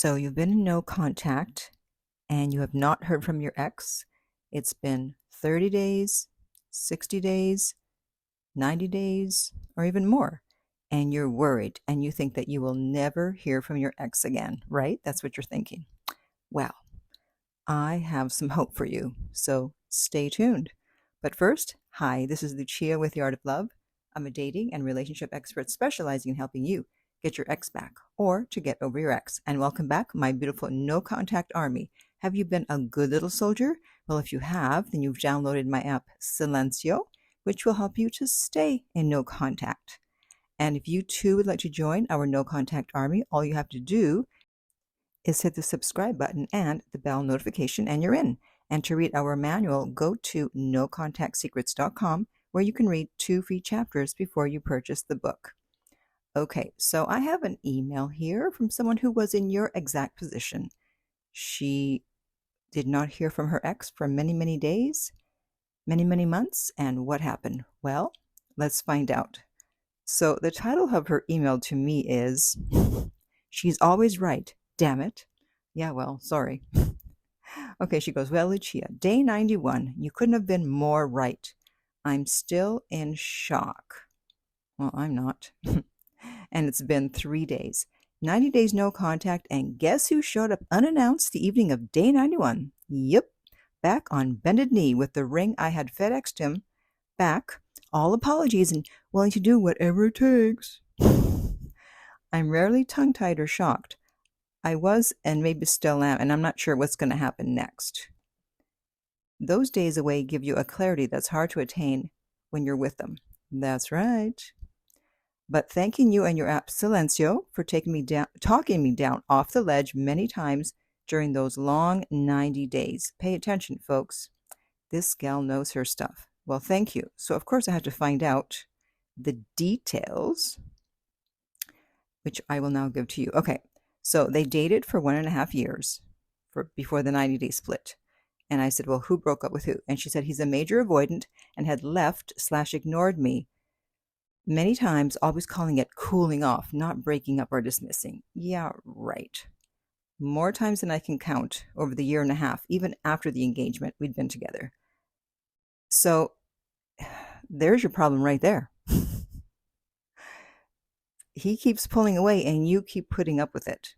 So you've been in no contact and you have not heard from your ex. It's been 30 days, 60 days, 90 days, or even more. And you're worried and you think that you will never hear from your ex again, right? That's what you're thinking. Well, I have some hope for you. So stay tuned. But first, hi, this is Lucia with The Art of Love. I'm a dating and relationship expert specializing in helping you get your ex back or to get over your ex. And welcome back, my beautiful no contact army. Have you been a good little soldier? Well, if you have, then you've downloaded my app Silencio, which will help you to stay in no contact. And if you too would like to join our no contact army, all you have to do is hit the subscribe button and the bell notification, and you're in. And to read our manual, go to nocontactsecrets.com, where you can read 2 free chapters before you purchase the book. Okay, so I have an email here from someone who was in your exact position. She did not hear from her ex for many, many days, many, many months. And what happened? Well, let's find out. So the title of her email to me is She's Always Right, Damn It. Yeah, well, sorry. Okay, she goes, well, Lucia, day 91, you couldn't have been more right. I'm still in shock. Well, I'm not. And it's been 3 days. 90 days no contact, and guess who showed up unannounced the evening of day 91? Yep, back on bended knee with the ring I had FedExed him back. All apologies and willing to do whatever it takes. I'm rarely tongue-tied or shocked. I was and maybe still am, and I'm not sure what's going to happen next. Those days away give you a clarity that's hard to attain when you're with them. That's right. But thanking you and your app Silencio for talking me down off the ledge many times during those long 90 days. Pay attention, folks. This gal knows her stuff. Well, thank you. So, of course, I had to find out the details, which I will now give to you. Okay, so they dated for 1.5 years before the 90-day split. And I said, well, who broke up with who? And she said, he's a major avoidant and had left/ignored me many times, always calling it cooling off, not breaking up or dismissing. Yeah, right. More times than I can count over the 1.5 years, even after the engagement we'd been together. So there's your problem right there. He keeps pulling away and you keep putting up with it.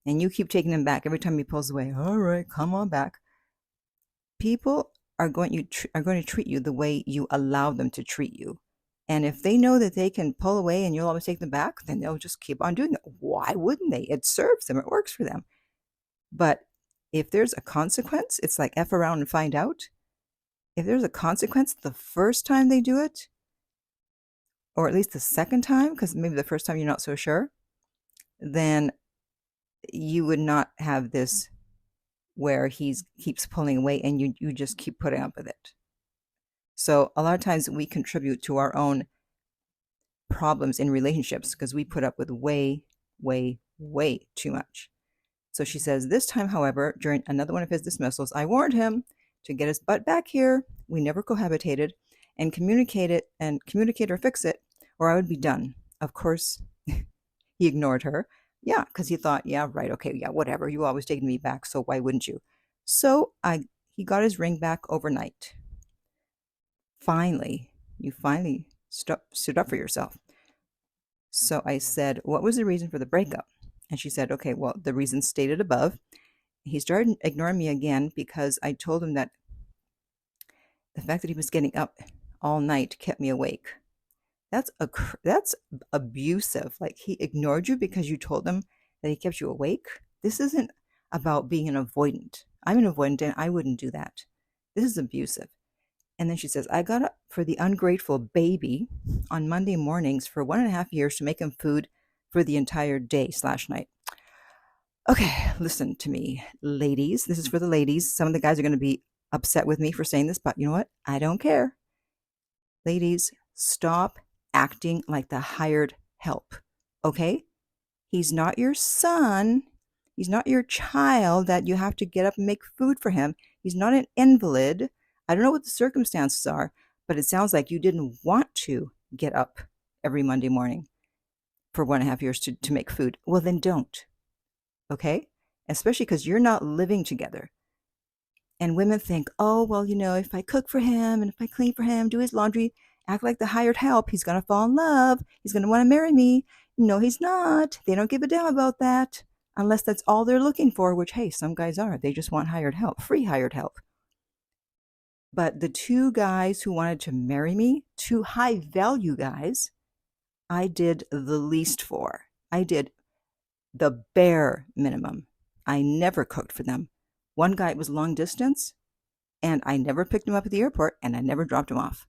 And you keep taking him back every time he pulls away. All right, come on back. People are going to treat you the way you allow them to treat you. And if they know that they can pull away and you'll always take them back, then they'll just keep on doing it. Why wouldn't they? It serves them. It works for them. But if there's a consequence, it's like F around and find out. If there's a consequence the first time they do it, or at least the second time, because maybe the first time you're not so sure, then you would not have this where he keeps pulling away and you just keep putting up with it. So a lot of times we contribute to our own problems in relationships because we put up with way, way, way too much. So she says, this time, however, during another one of his dismissals, I warned him to get his butt back here. We never cohabitated and communicate or fix it, or I would be done. Of course, he ignored her. Yeah, because he thought, yeah, right, okay, yeah, whatever. You always taking me back, so why wouldn't you? So he got his ring back overnight. You finally stood up for yourself. So I said, what was the reason for the breakup? And she said, okay, well, the reason stated above. He started ignoring me again because I told him that the fact that he was getting up all night kept me awake. That's abusive. Like, he ignored you because you told him that he kept you awake. This isn't about being an avoidant. I'm an avoidant and I wouldn't do that. This is abusive. And then she says, I got up for the ungrateful baby on Monday mornings for 1.5 years to make him food for the entire day/night. Okay, listen to me, ladies. This is for the ladies. Some of the guys are going to be upset with me for saying this, but you know what? I don't care. Ladies, stop acting like the hired help, okay? He's not your son. He's not your child that you have to get up and make food for him. He's not an invalid. I don't know what the circumstances are, but it sounds like you didn't want to get up every Monday morning for 1.5 years to make food. Well, then don't. Okay? especially because you're not living together. And women think, oh, well, if I cook for him and if I clean for him, do his laundry, act like the hired help, he's going to fall in love. He's going to want to marry me. No, he's not. They don't give a damn about that unless that's all they're looking for, which, hey, some guys are. They just want hired help, free hired help. But the two guys who wanted to marry me, two high value guys, I did the least for. I did the bare minimum. I never cooked for them. One guy was long distance, and I never picked him up at the airport, and I never dropped him off.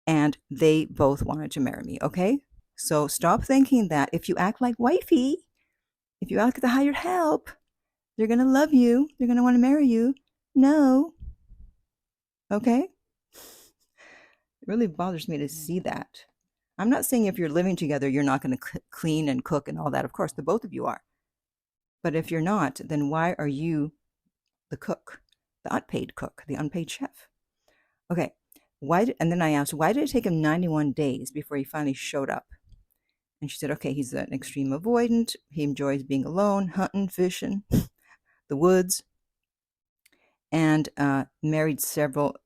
And they both wanted to marry me, okay? So stop thinking that if you act like wifey, if you act like the hired help, they're going to love you. They're going to want to marry you. No. Okay? It really bothers me to see that. I'm not saying if you're living together, you're not going to clean and cook and all that. Of course, the both of you are. But if you're not, then why are you the cook, the unpaid cook, the unpaid chef? Okay. And then I asked, why did it take him 91 days before he finally showed up? And she said, okay, he's an extreme avoidant. He enjoys being alone, hunting, fishing, the woods, and married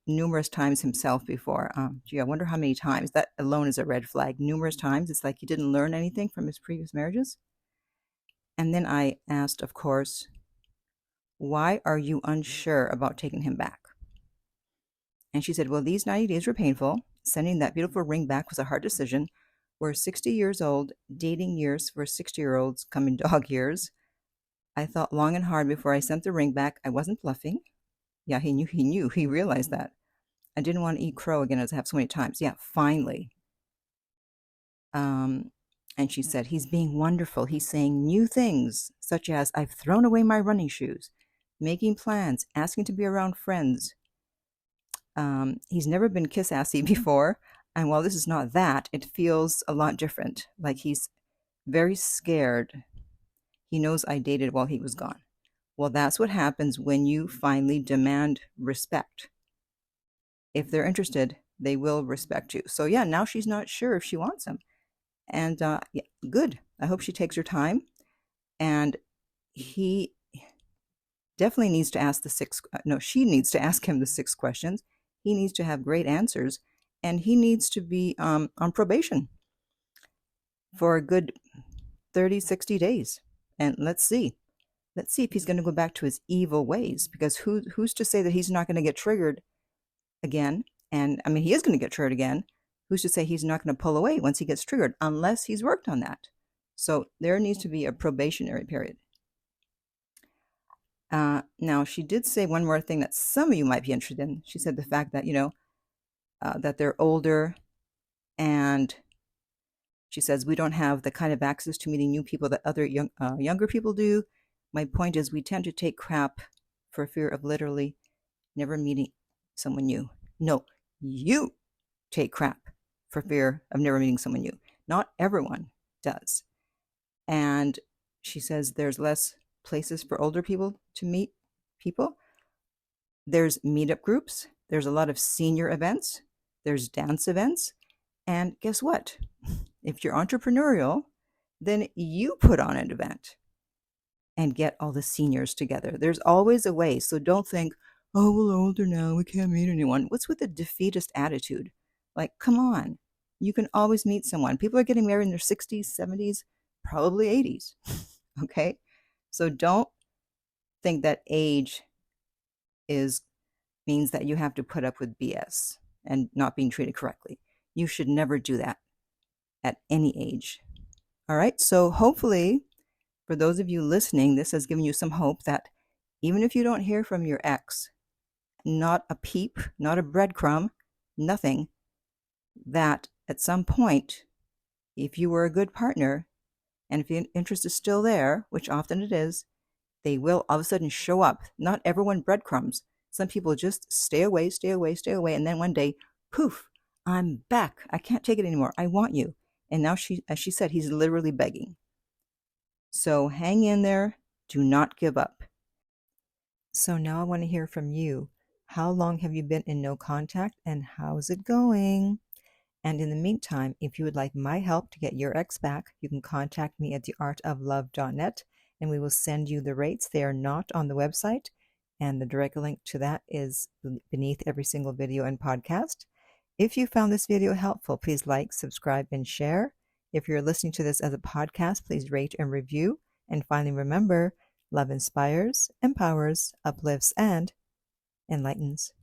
numerous times himself before. Gee, I wonder how many times. That alone is a red flag. Numerous times. It's like he didn't learn anything from his previous marriages. And then I asked, of course, why are you unsure about taking him back? And she said, well, these 90 days were painful. Sending that beautiful ring back was a hard decision. We're 60 years old. Dating years for 60-year-olds come in dog years. I thought long and hard before I sent the ring back. I wasn't bluffing. Yeah, he knew. He realized that. I didn't want to eat crow again as I have so many times. Yeah, finally. And she said, he's being wonderful. He's saying new things, such as, I've thrown away my running shoes, making plans, asking to be around friends. He's never been kiss-assy before. And while this is not that, it feels a lot different. Like he's very scared. He knows I dated while he was gone. Well, that's what happens when you finally demand respect. If they're interested, they will respect you. So yeah, now she's not sure if she wants him. And yeah, good. I hope she takes her time. And he definitely needs to ask she needs to ask him the 6 questions. He needs to have great answers. And he needs to be on probation for a good 30, 60 days. And let's see if he's going to go back to his evil ways. Because who's to say that he's not going to get triggered again? And I mean, he is going to get triggered again. Who's to say he's not going to pull away once he gets triggered, unless he's worked on that? So there needs to be a probationary period. Now, she did say one more thing that some of you might be interested in. She said the fact that, that they're older, and she says we don't have the kind of access to meeting new people that other younger people do. My point is we tend to take crap for fear of literally never meeting someone new. No, you take crap for fear of never meeting someone new. Not everyone does. And she says there's less places for older people to meet people. There's meetup groups. There's a lot of senior events. There's dance events. And guess what? If you're entrepreneurial, then you put on an event and get all the seniors together. There's always a way. So don't think, oh, we're older now, we can't meet anyone. What's with the defeatist attitude? Like, come on. You can always meet someone. People are getting married in their 60s, 70s, probably 80s. Okay? So don't think that age means that you have to put up with BS and not being treated correctly. You should never do that at any age. All right? So hopefully, for those of you listening, this has given you some hope that even if you don't hear from your ex, not a peep, not a breadcrumb, nothing, that at some point, if you were a good partner, and if the interest is still there, which often it is, they will all of a sudden show up. Not everyone breadcrumbs. Some people just stay away, and then one day, poof, I'm back. I can't take it anymore. I want you. And now as she said, he's literally begging. So hang in there. Do not give up. So now I want to hear from you. How long have you been in no contact, and how's it going? And in the meantime, if you would like my help to get your ex back, you can contact me at theartoflove.net, and we will send you the rates. They are not on the website, and the direct link to that is beneath every single video and podcast. If you found this video helpful, please like, subscribe, and share. If you're listening to this as a podcast, please rate and review. And finally, remember, love inspires, empowers, uplifts, and enlightens.